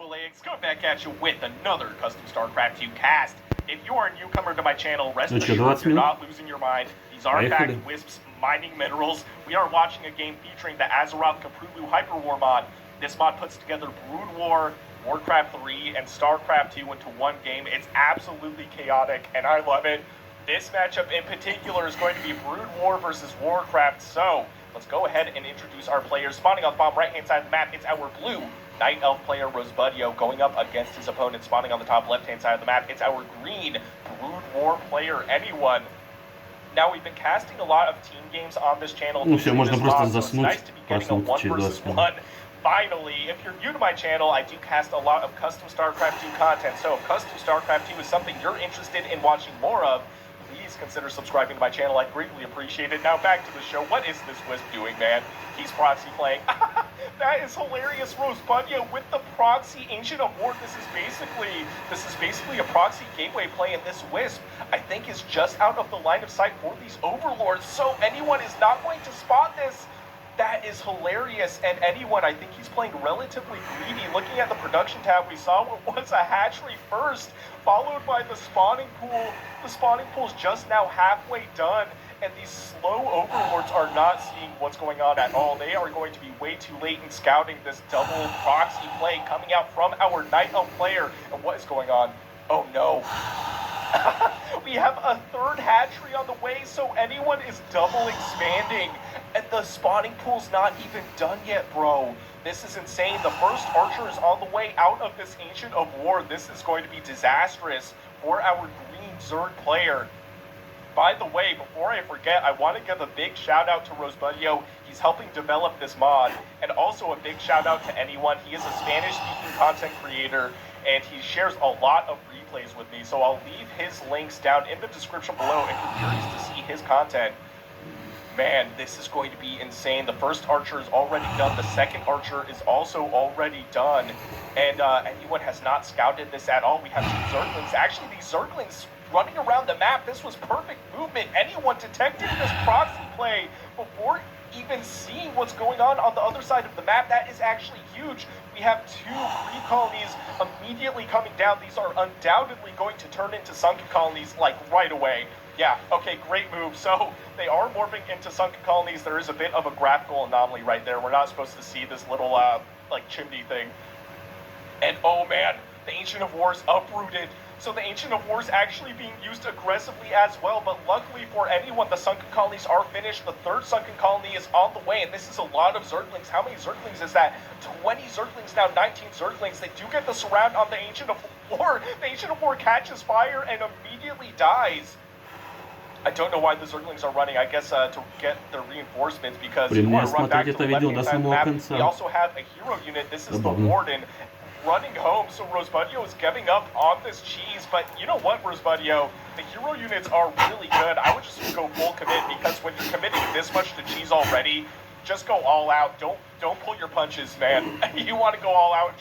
Alex, coming back at you with another Custom StarCraft 2 cast. If you are a newcomer to my channel, rest assured you're not losing your mind. These are in fact Wisps mining minerals. We are watching a game featuring the Azeroth Cthulhu Hyper War mod. This mod puts together Brood War, Warcraft 3, and StarCraft 2 into one game. It's absolutely chaotic, and I love it. This matchup in particular is going to be Brood War versus Warcraft, so let's go ahead and introduce our players. Spawning on the bottom right-hand side of the map, it's our blue Night Elf player Rosebudio going up against his opponent. Spawning on the top left-hand side of the map, it's our green Brood War player Anyone. Now, we've been casting a lot of team games on this channel. Ну все, можно просто so it's nice to be getting a 1 versus 1. Finally, if you're new to my channel, I do cast a lot of custom StarCraft 2 content. So if custom StarCraft 2 is something you're interested in watching more of, please consider subscribing to my channel. I'd greatly appreciate it. Now back to the show. What is this Wisp doing, man? He's proxy playing. That is hilarious. Rosebudio with the proxy Ancient of War. This is basically a proxy gateway play, and this Wisp, I think, is just out of the line of sight for these Overlords. So Anyone is not going to spot this. That is hilarious, and Anyone, I think he's playing relatively greedy. Looking at the production tab, we saw what was a hatchery first, followed by the spawning pool. The spawning pool's just now halfway done, and these slow Overlords are not seeing what's going on at all. They are going to be way too late in scouting this double proxy play coming out from our Night Elf player. And what is going on? Oh no. We have a third hatchery on the way, so Anyone is double expanding. And the spawning pool's not even done yet, bro. This is insane. The first archer is on the way out of this Ancient of War. This is going to be disastrous for our green Zerg player. By the way, before I forget, I want to give a big shout out to Rosebudio. He's helping develop this mod. And also a big shout out to Anyone. He is a Spanish-speaking content creator, and he shares a lot of replays with me. So I'll leave his links down in the description below if you're curious to see his content. Man, this is going to be insane. The first archer is already done. The second archer is also already done. And Anyone has not scouted this at all. We have two Zerglings. Actually, these Zerglings running around the map. This was perfect movement. Anyone detecting this proxy play before even seeing what's going on the other side of the map. That is actually huge. We have two Kree colonies immediately coming down. These are undoubtedly going to turn into sunken colonies, like, right away. Yeah, okay, great move. So they are morphing into sunken colonies. There is a bit of a graphical anomaly right there. We're not supposed to see this little, like, chimney thing. And, oh man, the Ancient of War is uprooted. So the Ancient of War is actually being used aggressively as well, but luckily for Anyone, the sunken colonies are finished. The third sunken colony is on the way, and this is a lot of Zerglings. How many Zerglings is that? 20 Zerglings now, 19 Zerglings. They do get the surround on the Ancient of War. The Ancient of War catches fire and immediately dies. I don't know why the Zerglings are running, I guess to get their reinforcements, because you want to run back to the left-hand side of the map. We also have a hero unit. This is the Warden running home, so Rosebudio is giving up on this cheese. But you know what, Rosebudio? The hero units are really good. I would just go full commit, because when you're committing this much to cheese already, just go all out. Don't pull your punches, man. You want to go all out and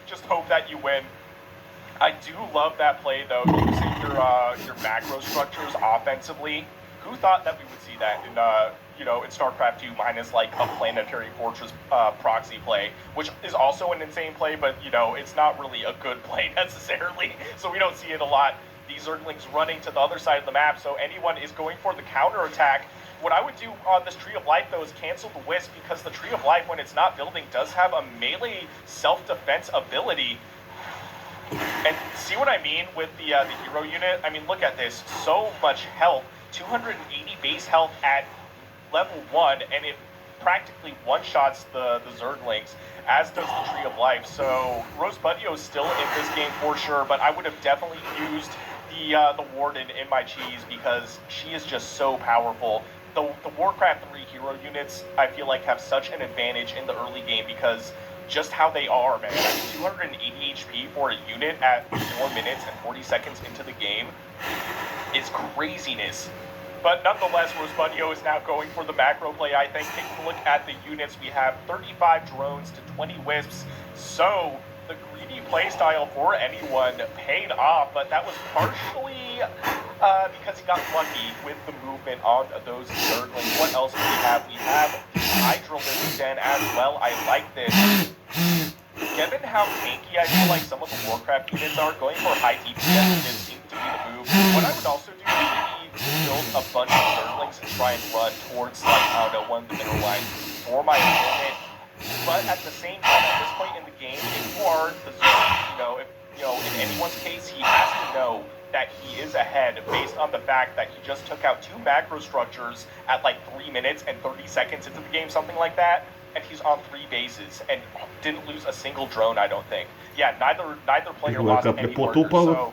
just hope that you win. I do love that play, though, using your macro structures offensively. Who thought that we would see that in in StarCraft 2 minus like a planetary fortress proxy play, which is also an insane play, but it's not really a good play necessarily, so we don't see it a lot. These Zerglings running to the other side of the map, so Anyone is going for the counterattack. What I would do on this Tree of Life, though, is cancel the Wisp, because the Tree of Life, when it's not building, does have a melee self-defense ability. And see what I mean with the hero unit? I mean, look at this. So much health. 280 base health at level 1, and it practically one-shots the Zerglings, as does the Tree of Life. So Rosebudio is still in this game for sure, but I would have definitely used the Warden in my cheese, because she is just so powerful. The Warcraft 3 hero units, I feel like, have such an advantage in the early game, because just how they are, man. I mean, 280 HP for a unit at 4 minutes and 40 seconds into the game is craziness. But nonetheless, Rosebudio is now going for the macro play, I think. Taking a look at the units, we have 35 drones to 20 Wisps. So the greedy playstyle for Anyone paid off, but that was partially because he got lucky with the movement on those Zerglings. What else do we have? We have Hydra Den as well. I like this. given how tanky I feel like some of the Warcraft units are, going for high DPS units seems to be the move. What I would also do is maybe build a bunch of Zerglings and try and run towards, like, I don't know, one of the middle lines for my opponent. But at the same time, at this point in the game, if you are the Zerg, in anyone's case, he has to know that he is ahead based on the fact that he just took out 2 macro structures at like 3 minutes and 30 seconds into the game, something like that. And he's on 3 bases and didn't lose a single drone, I don't think. Yeah, neither player lost any workers. So,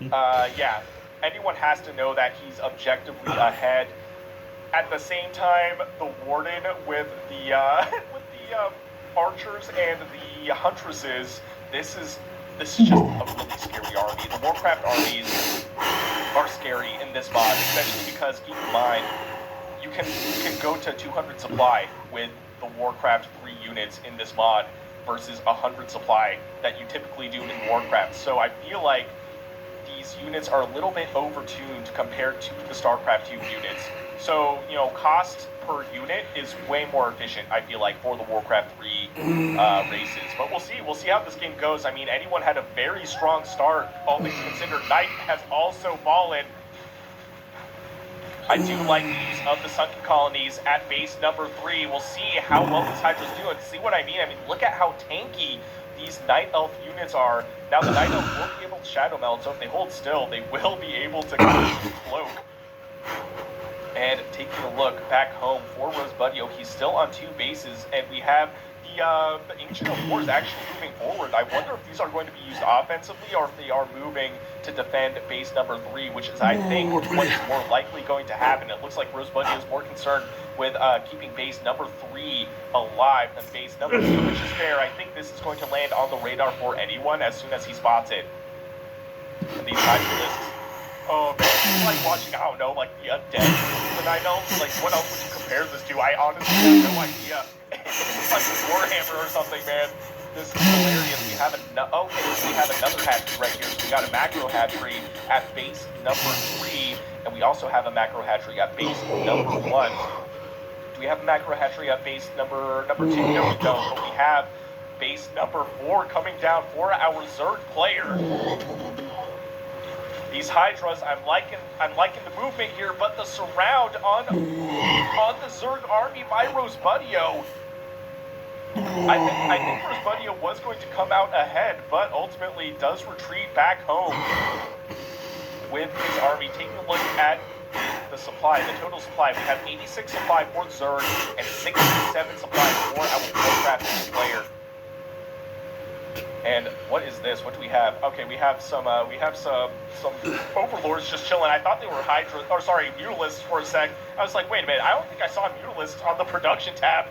yeah, anyone has to know that he's objectively ahead. At the same time, the Warden with the archers and the huntresses, this is just a really scary army. The Warcraft armies are scary in this mod, especially because, keep in mind, you can go to 200 supply with the Warcraft 3 units in this mod versus 100 supply that you typically do in Warcraft. So I feel like these units are a little bit overtuned compared to the StarCraft 2 units. So, cost per unit is way more efficient, I feel like, for the Warcraft 3 races. But we'll see. We'll see how this game goes. I mean, anyone had a very strong start. All things considered, Knight has also fallen. I do like the use of the Sunken Colonies at base number 3. We'll see how well this Hydra's doing. See what I mean? I mean, look at how tanky these Night Elf units are. Now, the Night Elf will be able to Shadow Meld, so if they hold still, they will be able to cloak. And taking a look back home for Rosebudio, he's still on 2 bases, and we have the Ancient of Wars actually moving forward. I wonder if these are going to be used offensively or if they are moving to defend base number 3, which is, I think, what is more likely going to happen. It looks like Rosebudio is more concerned with keeping base number 3 alive than base number 2, which is fair. I think this is going to land on the radar for anyone as soon as he spots it. And these Hydralisks. Oh man, it's like watching, I don't know, like the Undead the Night Elves. Like, what else would you compare this to? I honestly have no idea. It's like Warhammer or something, man. This is hilarious. We have another hatchery right here. So we got a macro hatchery at base number 3, and we also have a macro hatchery at base number 1. Do we have a macro hatchery at base number 2? No, we don't. But we have base number 4 coming down for our Zerg player. These Hydras, I'm liking the movement here, but the surround on the Zerg army by Rosebudio. I think Rosebudio was going to come out ahead, but ultimately does retreat back home with his army. Taking a look at the supply, the total supply, we have 86 supply for Zerg and 67 supply for our Warcraft player. And what is this? What do we have? Okay, we have some overlords just chilling. I thought they were Mutalisks for a sec. I was like, wait a minute, I don't think I saw Mutalisks on the production tab.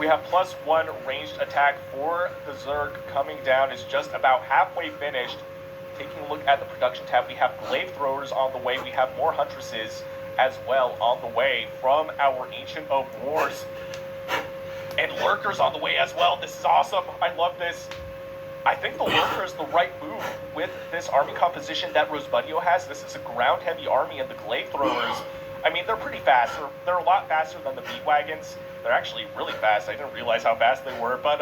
We have +1 ranged attack for the Zerg coming down. Is just about halfway finished. Taking a look at the production tab, we have glaive throwers on the way. We have more huntresses as well on the way from our Ancient of Wars. And lurkers on the way as well. This is awesome. I love this. I think the lurker is the right move with this army composition that Rosebudio has. This is a ground-heavy army, and the glaive throwers, I mean, they're pretty fast. They're a lot faster than the beat wagons. They're actually really fast. I didn't realize how fast they were, but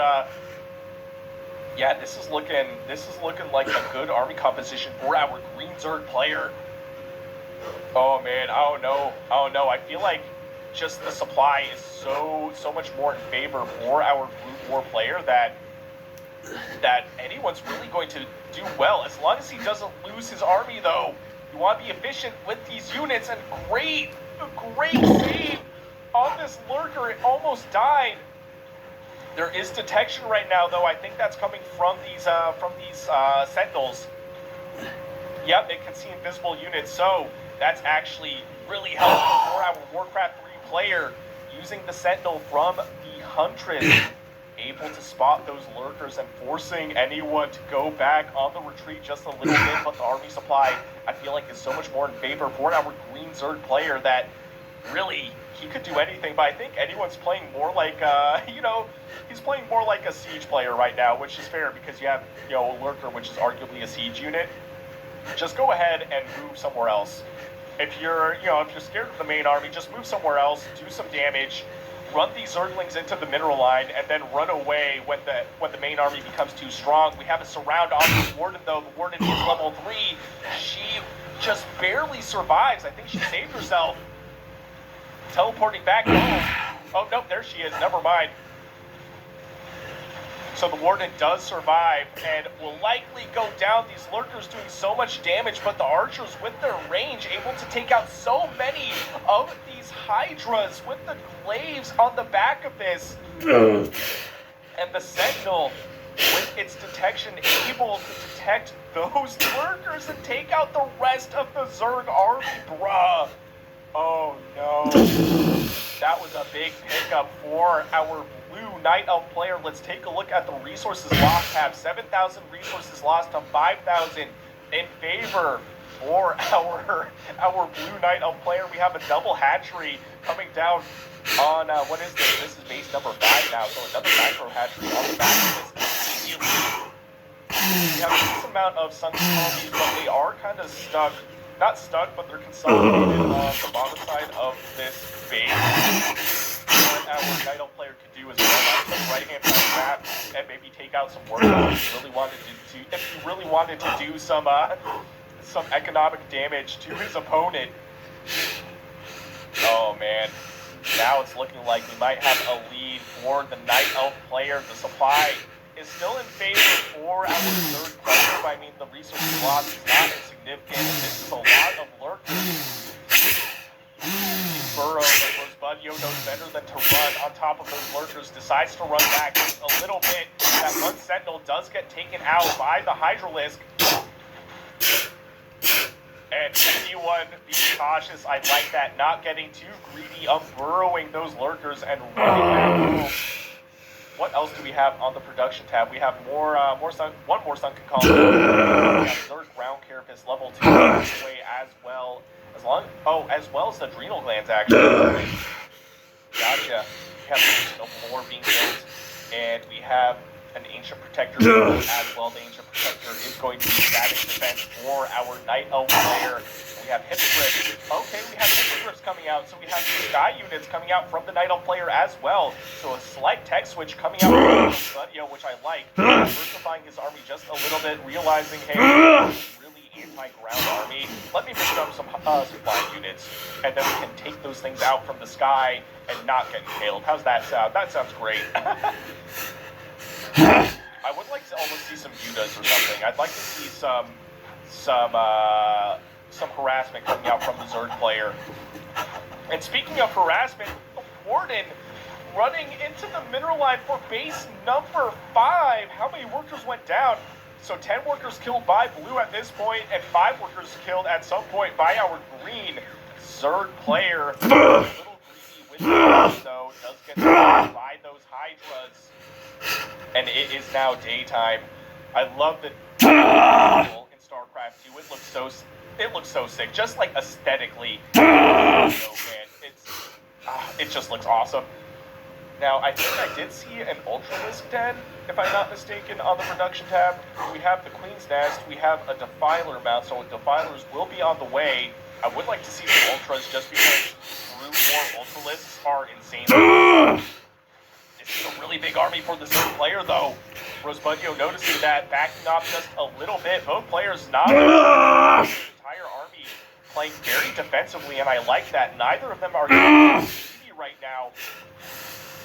yeah, this is looking like a good army composition for our green Zerg player. Oh man, I don't know. I feel like just the supply is so much more in favor for our Brood War player that anyone's really going to do well, as long as he doesn't lose his army, though. You want to be efficient with these units, and great save on this lurker. It almost died. There is detection right now, though. I think that's coming from these sentinels. Yep, it can see invisible units, so that's actually really helpful for our Warcraft 3 player, using the Sentinel from the Huntress, able to spot those lurkers and forcing anyone to go back on the retreat just a little bit. But the army supply, I feel like, is so much more in favor for our green Zerg player that really he could do anything. But I think anyone's playing more like he's playing more like a siege player right now, which is fair because you have a lurker, which is arguably a siege unit. Just go ahead and move somewhere else. If you're scared of the main army, just move somewhere else, do some damage. run these Zerglings into the mineral line, and then run away when the main army becomes too strong. We have a surround on the Warden, though. The Warden is level 3. She just barely survives. I think she saved herself. Teleporting back home. Oh, no, there she is. Never mind. So the Warden does survive and will likely go down. These Lurkers doing so much damage, but the Archers with their range able to take out so many of these Hydras with the glaives on the back of this. And the Sentinel with its detection able to detect those Lurkers and take out the rest of the Zerg army, bruh. Oh no. That was a big pickup for our blue Night Elf player. Let's take a look at the resources lost tab. 7,000 resources lost to 5,000 in favor for our blue Night Elf player. We have a double hatchery coming down on, what is this? This is base number 5 now, so another micro hatchery on the back of this. We have a decent amount of sunken colonies, but they are kind of stuck. Not stuck, but they're consolidated on the bottom side of this base. What our Night Elf player could do is run out to the right-hand side of the map and maybe take out some work if you really wanted to do some economic damage to his opponent. Oh man, now it's looking like we might have a lead for the Night Elf player. The supply is still in favor for our third player. I mean, the resources lost is not insignificant. This is a lot of Lurkers. Burrow, that Rosebuddio knows better than to run on top of those Lurkers, decides to run back just a little bit. That one Sentinel does get taken out by the Hydralisk. And anyone be cautious. I like that. Not getting too greedy, burrowing those Lurkers and running back home. What else do we have on the production tab? We have one more sunken colony. We have Zerg ground carapace level 2 away as well. As well as the adrenal glands actually. Gotcha. We have additional more being built, and we have an ancient protector as well. The ancient protector is going to be static defense for our Night Elf player. We have Hippogriffs. Okay, we have Hippogriffs coming out, so we have sky units coming out from the Night Elf player as well. So a slight tech switch coming out from Studio, which I like. Diversifying his army just a little bit, realizing, hey, really anti-ground army. Let me mix up some flying units, and then we can take those things out from the sky and not get impaled. How's that sound? That sounds great. I would like to almost see some Yudas or something. I'd like to see some harassment coming out from the Zerg player. And speaking of harassment, Warden running into the mineral line for base number 5. How many workers went down? So 10 workers killed by blue at this point, and 5 workers killed at some point by our green Zerg player. A little greedy with the though, does get killed by those Hydras. And it is now daytime. I love the in StarCraft 2. It looks so sick, just like aesthetically. Oh man, it just looks awesome. Now I think I did see an Ultralisk Den, if I'm not mistaken, on the production tab. We have the Queen's Nest. We have a Defiler mount, so Defilers will be on the way. I would like to see some Ultras just because more Ultralisks are insane. This is a really big army for the Zerg player, though. Rosebuddio noticing that, backing off just a little bit. Both players not the entire army playing very defensively, and I like that. Neither of them are easy right now.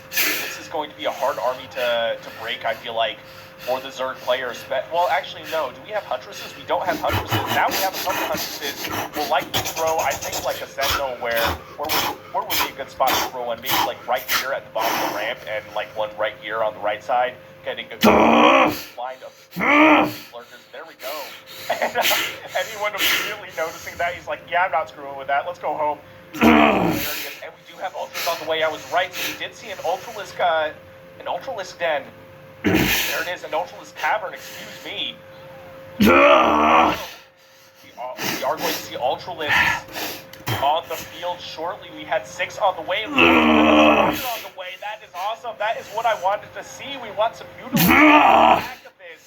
This is going to be a hard army to break, I feel like, for the Zerg players. Well, actually, no. Do we have Huntresses? We don't have Huntresses. Now we have a couple Huntresses. We'll likely throw, I think, like a Sentinel where would be a good spot to throw one? Maybe like right here at the bottom of the ramp and like one right here on the right side. Getting a line of Lurkers. There we go. And anyone immediately noticing that, he's like, yeah, I'm not screwing with that. Let's go home. And we do have Ultras on the way. I was right. So we did see an Ultralisk Den. There it is, an Ultralisk Cavern, excuse me. We are going to see Ultralisks on the field shortly. We had 6 on the way. We had 1 on the way. That is awesome. That is what I wanted to see. We want some mutilations on the back of this.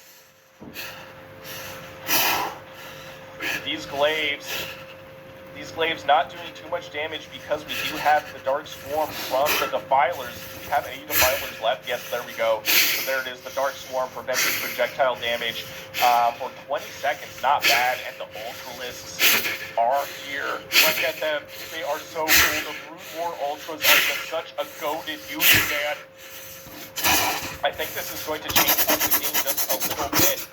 These Glaives not doing too much damage because we do have the Dark Swarm from the Defilers. Do we have any Defilers left? Yes, there we go. So there it is, the Dark Swarm preventing projectile damage for 20 seconds. Not bad. And the Ultralisks are here. Look at them. They are so cool. The Brood War Ultras are just such a goated unit, man. I think this is going to change up the game just a little bit.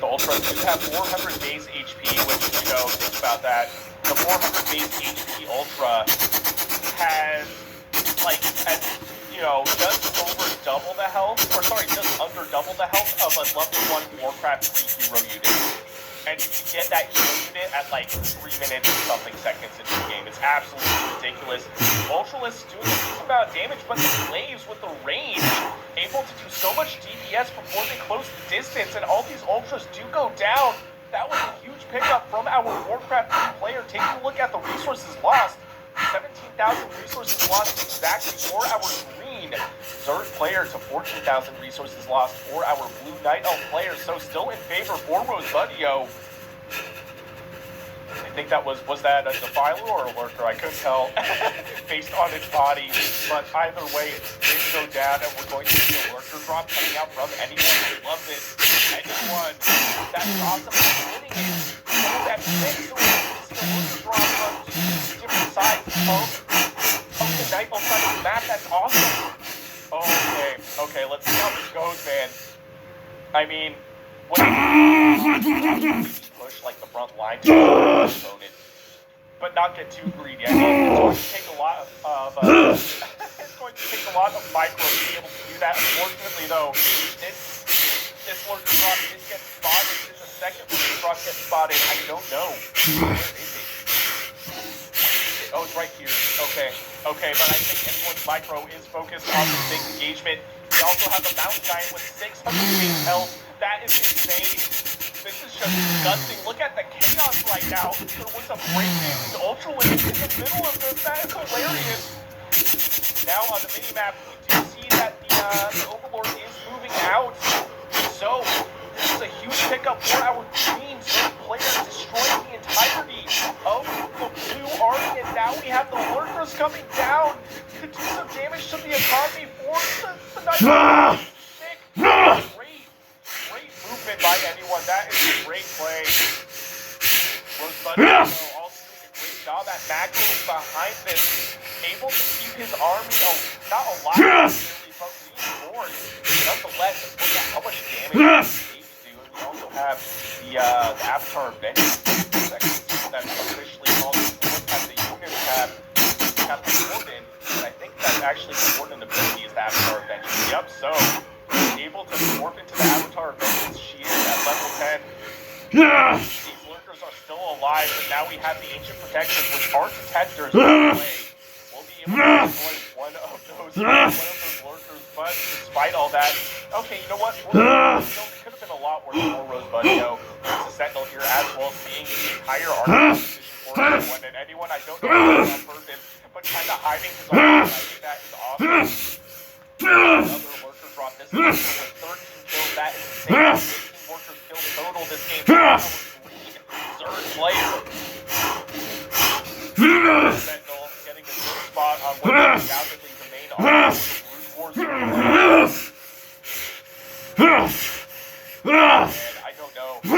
The Ultras do have 400 base HP, which, think about that. The 400 base HP Ultra has, just over double the health, just under double the health of a level 1 Warcraft 3 hero unit. And you can get that hero unit at 3 minutes and something seconds into the game. It's absolutely ridiculous. Ultralisks doing a decent amount of damage, but the Glaives with the range, able to do so much DPS before they close the distance, and all these Ultras do go down. That was a huge pickup from our Warcraft 3 player. Taking a look at the resources lost, 17,000 resources lost exactly for our green Zerg player to 14,000 resources lost for our blue Night Elf player. So still in favor for Rosebudio. I think that was that a Defiler or a Lurker? I couldn't tell based on its body. But either way, it did go down, and we're going to see a Lurker drop coming out from anyone who loves it. Anyone that's awesome at winning it. That mix of Lurker drop from different sides of the Night Elf side of the map. That's awesome. Okay, let's see how this goes, man. I mean, what push the front line to the opponent, but not get too greedy. I mean, it's going to take a lot of it's going to take a lot of micro to be able to do that. Unfortunately, though, this Lurker drop did get spotted. Did the second Lurker drop get spotted? I don't know. Where is it? Oh, it's right here. Okay, but I think anyone's micro is focused on the big engagement. We also have a Mountain Giant with 600 base health. That is insane. This is just disgusting. Look at the chaos right now. There was a breakthrough. The Ultralisks in the middle of this. That is hilarious. Now on the mini-map, we do see that the Overlord is moving out. So, this is a huge pickup for our green Zerg player, destroying the entirety of the blue army, and now we have the Lurkers coming down to do some damage to the economy for the Night. Great movement by anyone. That is a great play. Rosebudio also doing a great job at macroing behind this, able to keep his army not alive, but reinforced. Nonetheless, look at how much damage we also have the Avatar of Vengeance that's officially called. Look at the units have the Warden, and I think that's actually the Warden ability is the Avatar of Vengeance. Yep, so able to morph into the Avatar of Vengeance. She is at level 10. These Lurkers are still alive, but now we have the Ancient Protectors, which are detectors. We'll be able to destroy one of those Lurkers, but despite all that, okay, you know what? It could have been a lot worse for Rosebudio. There's a Sentinel here as well, seeing the entire army position for anyone, and anyone I don't know on purpose, but kind of hiding his army. I think that is awesome. Another Lurker drop. This Lurker with 13 kills. That is insane. 15 Lurkers killed total this game. Our green Zerg player. Sentinel getting a good spot on what is undoubtedly the main army of the Brood Wars. And I don't know. The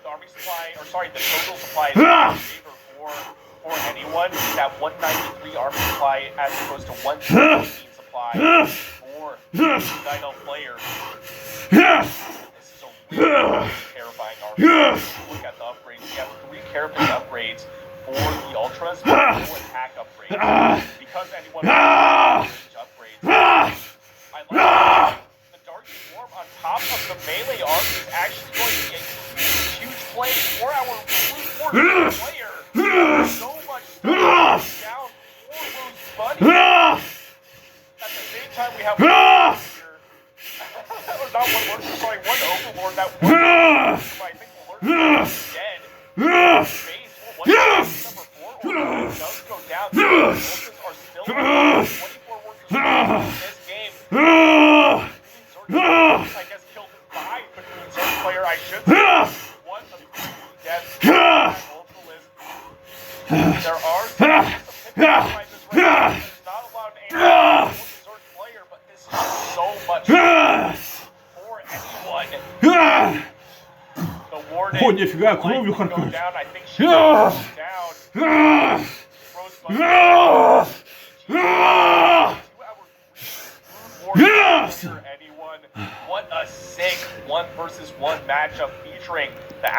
army supply, the total supply is in favor for anyone. That 193 army supply as opposed to 117 supply for the Night Elf player. This is a really terrifying army. Look at the upgrades. We have 3 carapace upgrades for the Ultras, but no attack upgrades. Because anyone wants upgrades. I like the Dark Swarm on top of the melee army is actually going to be a huge play for our Blue Force player. So much stuff down for Rosebudio. At the same time, we have one here. Or not one Lurker, sorry, one Overlord. That one Lurker, I think the Lurker is dead. Base, what is number 4? Overlord does go down. The Lurkers are still 24 workers in this game. I guess killed 5, but the Zerg player, I should say, one of the deaths. Ultralisks There are some prices right now. There's not a lot of animals sword player, but this is so much for anyone. The Warden О, нифига, would кровью likely go харкает. down. I think she goes down. Rosebud. 2 hour Yes! anyone. What a sick 1 versus 1 matchup featuring the